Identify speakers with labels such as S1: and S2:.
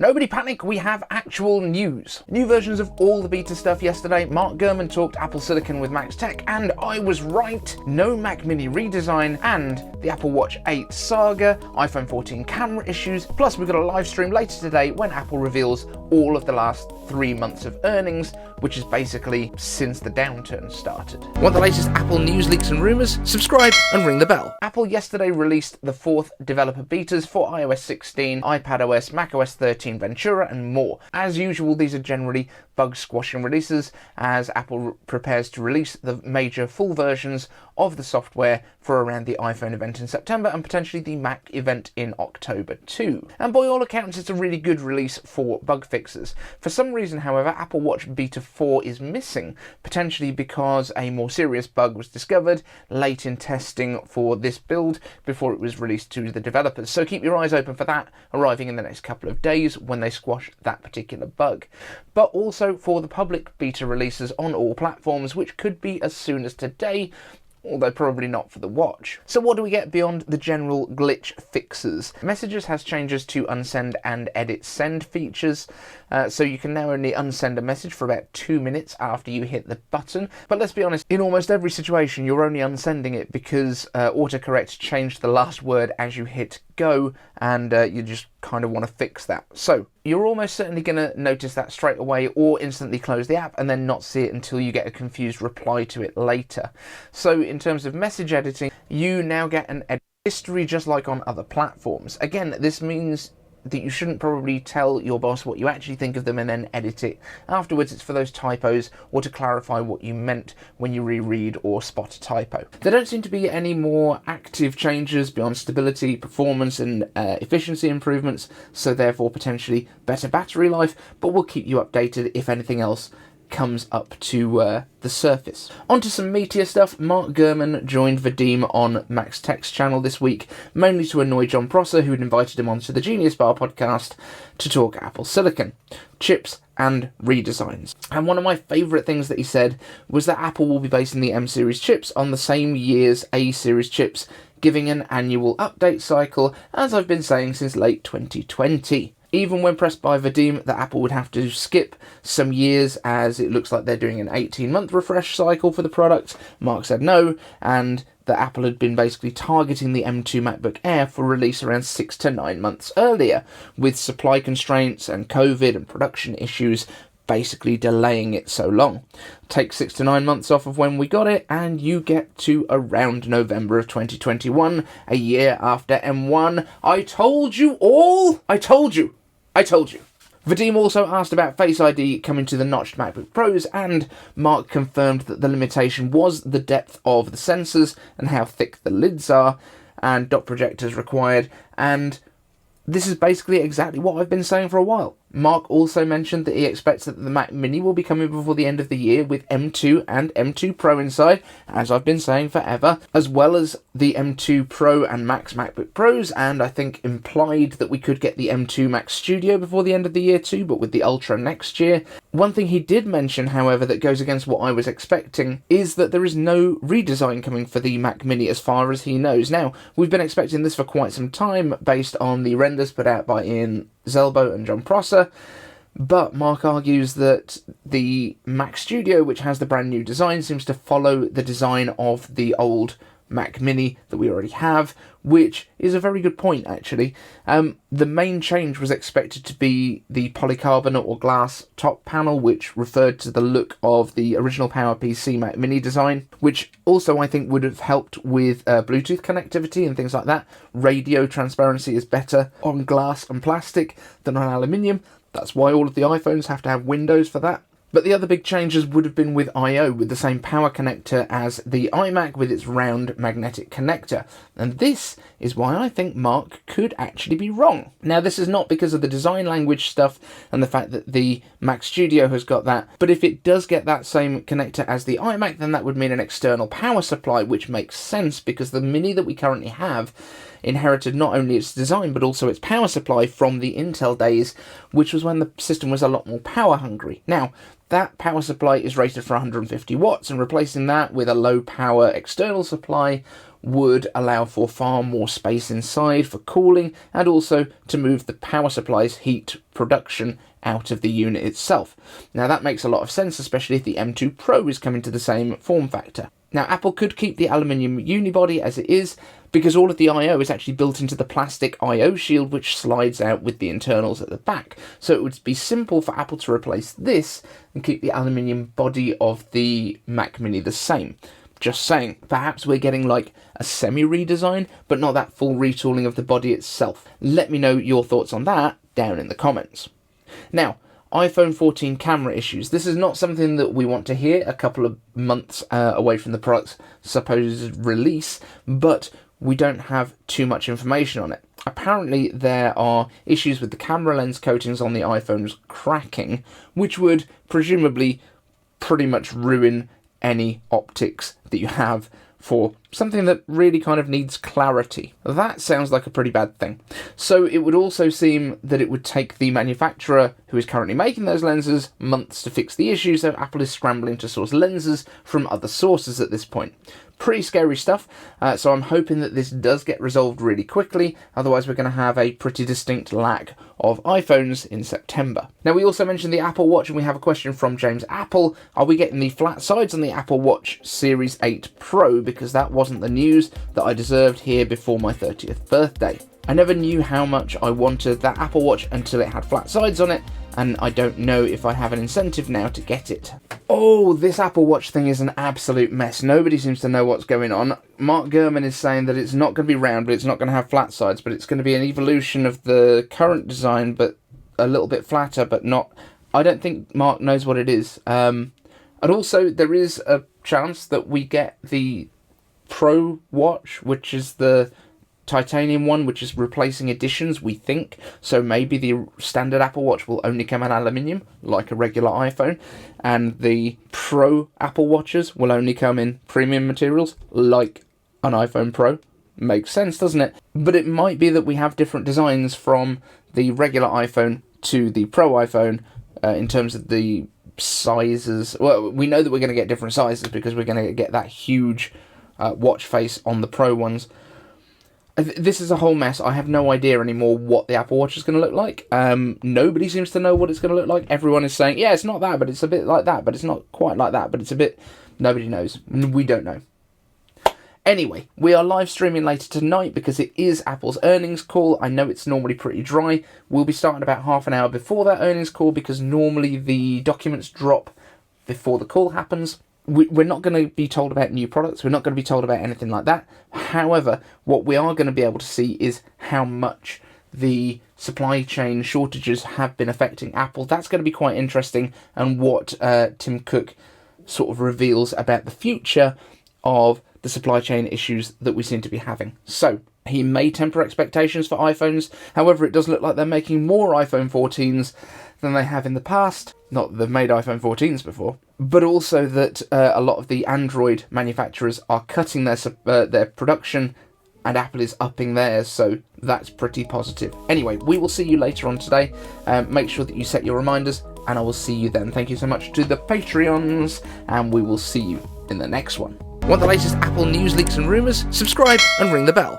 S1: Nobody panic, we have actual news. New versions of all the beta stuff yesterday. Mark Gurman talked Apple Silicon with Max Tech, and I was right. No Mac Mini redesign, and the Apple Watch 8 Saga, iPhone 14 camera issues, plus we've got a live stream later today when Apple reveals all of the last 3 months of earnings, which is basically since the downturn started. Want the latest Apple news, leaks and rumours? Subscribe and ring the bell. Apple yesterday released the 4th developer betas for iOS 16, iPadOS, macOS 13, Ventura and more. As usual, these are generally bug squashing releases as Apple prepares to release the major full versions of the software for around the iPhone event in September and potentially the Mac event in October too. And by all accounts, it's a really good release for bug fixes. For some reason, however, Apple Watch Beta 4 is missing, potentially because a more serious bug was discovered late in testing for this build before it was released to the developers. So keep your eyes open for that arriving in the next couple of days when they squash that particular bug. But also for the public beta releases on all platforms, which could be as soon as today, although probably not for the watch. So what do we get beyond the general glitch fixes? Messages has changes to unsend and edit send features, so you can now only unsend a message for about 2 minutes after you hit the button. But let's be honest, in almost every situation you're only unsending it because autocorrect changed the last word as you hit go, and you just kind of want to fix that. So you're almost certainly going to notice that straight away or instantly close the app and then not see it until you get a confused reply to it later. So in terms of message editing, you now get an edit history just like on other platforms. Again, this means that you shouldn't probably tell your boss what you actually think of them and then edit it afterwards. It's for those typos or to clarify what you meant when you reread or spot a typo. There don't seem to be any more active changes beyond stability, performance and efficiency improvements, so therefore potentially better battery life, but we'll keep you updated if anything else comes up to the surface. On to some meatier stuff. Mark Gurman joined Vadim on Max Tech's channel this week, mainly to annoy John Prosser, who had invited him onto the Genius Bar podcast to talk Apple Silicon, chips and redesigns. And one of my favourite things that he said was that Apple will be basing the M series chips on the same year's A series chips, giving an annual update cycle, as I've been saying since late 2020. Even when pressed by Vadim that Apple would have to skip some years as it looks like they're doing an 18-month refresh cycle for the product, Mark said no, and that Apple had been basically targeting the M2 MacBook Air for release around 6 to 9 months earlier, with supply constraints and COVID and production issues basically delaying it so long. Take 6 to 9 months off of when we got it and you get to around November of 2021, a year after M1. I told you all! I told you! Vadim also asked about Face ID coming to the notched MacBook Pros, and Mark confirmed that the limitation was the depth of the sensors and how thick the lids are, and dot projectors required, and this is basically exactly what I've been saying for a while. Mark also mentioned that he expects that the Mac Mini will be coming before the end of the year with M2 and M2 Pro inside, as I've been saying forever, as well as the M2 Pro and Max MacBook Pros, and I think implied that we could get the M2 Mac Studio before the end of the year too, but with the Ultra next year. One thing he did mention, however, that goes against what I was expecting, is that there is no redesign coming for the Mac Mini as far as he knows. Now, we've been expecting this for quite some time based on the renders put out by Ian Zelbo and John Prosser, but Mark argues that the Mac Studio, which has the brand new design, seems to follow the design of the old Mac Mini that we already have, which is a very good point actually. The main change was expected to be the polycarbonate or glass top panel, which referred to the look of the original PowerPC Mac Mini design, which also I think would have helped with Bluetooth connectivity and things like that. Radio transparency is better on glass and plastic than on aluminium. That's why all of the iPhones have to have windows for that. But the other big changes would have been with I/O, with the same power connector as the iMac with its round magnetic connector. And this is why I think Mark could actually be wrong. Now, this is not because of the design language stuff and the fact that the Mac Studio has got that, but if it does get that same connector as the iMac, then that would mean an external power supply, which makes sense because the Mini that we currently have inherited not only its design but also its power supply from the Intel days, which was when the system was a lot more power hungry. Now, that power supply is rated for 150 watts, and replacing that with a low power external supply would allow for far more space inside for cooling, and also to move the power supply's heat production out of the unit itself. Now that makes a lot of sense, especially if the M2 Pro is coming to the same form factor. Now Apple could keep the aluminium unibody as it is, because all of the I/O is actually built into the plastic I/O shield, which slides out with the internals at the back. So it would be simple for Apple to replace this and keep the aluminium body of the Mac Mini the same. Just saying, perhaps we're getting like a semi-redesign, but not that full retooling of the body itself. Let me know your thoughts on that down in the comments. Now, iPhone 14 camera issues. This is not something that we want to hear a couple of months away from the product's supposed release, but we don't have too much information on it. Apparently there are issues with the camera lens coatings on the iPhones cracking, which would presumably pretty much ruin any optics that you have for something that really kind of needs clarity. That sounds like a pretty bad thing. So it would also seem that it would take the manufacturer who is currently making those lenses months to fix the issue, so Apple is scrambling to source lenses from other sources at this point. Pretty scary stuff, so I'm hoping that this does get resolved really quickly, otherwise we're going to have a pretty distinct lack of iPhones in September. Now we also mentioned the Apple Watch, and we have a question from James Apple. Are we getting the flat sides on the Apple Watch Series 8 Pro? Because that wasn't the news that I deserved here before my 30th birthday. I never knew how much I wanted that Apple Watch until it had flat sides on it, and I don't know if I have an incentive now to get it. Oh, this Apple Watch thing is an absolute mess. Nobody seems to know what's going on. Mark Gurman is saying that it's not going to be round, but it's not going to have flat sides, but it's going to be an evolution of the current design, but a little bit flatter, but not... I don't think Mark knows what it is. And also, there is a chance that we get the Pro Watch, which is the titanium one, which is replacing editions, we think. So maybe the standard Apple Watch will only come in aluminium, like a regular iPhone, and the Pro Apple Watches will only come in premium materials, like an iPhone Pro. Makes sense, doesn't it? But it might be that we have different designs from the regular iPhone to the Pro iPhone in terms of the sizes. Well, we know that we're going to get different sizes because we're going to get that huge watch face on the Pro ones. This is a whole mess. I have no idea anymore what the Apple Watch is going to look like. Nobody seems to know what it's going to look like. Everyone is saying, yeah, it's not that, but it's a bit like that, but it's not quite like that, but it's a bit... Nobody knows. We don't know. Anyway, we are live streaming later tonight because it is Apple's earnings call. I know it's normally pretty dry. We'll be starting about half an hour before that earnings call because normally the documents drop before the call happens. We're not going to be told about new products. We're not going to be told about anything like that. However, what we are going to be able to see is how much the supply chain shortages have been affecting Apple. That's going to be quite interesting, and what Tim Cook sort of reveals about the future of the supply chain issues that we seem to be having. So, he may temper expectations for iPhones. However, it does look like they're making more iPhone 14s than they have in the past. Not that they've made iPhone 14s before, but also that a lot of the Android manufacturers are cutting their production, and Apple is upping theirs, so that's pretty positive. Anyway, we will see you later on today. Make sure that you set your reminders, and I will see you then. Thank you so much to the Patreons, and we will see you in the next one. Want the latest Apple news, leaks and rumours? Subscribe and ring the bell.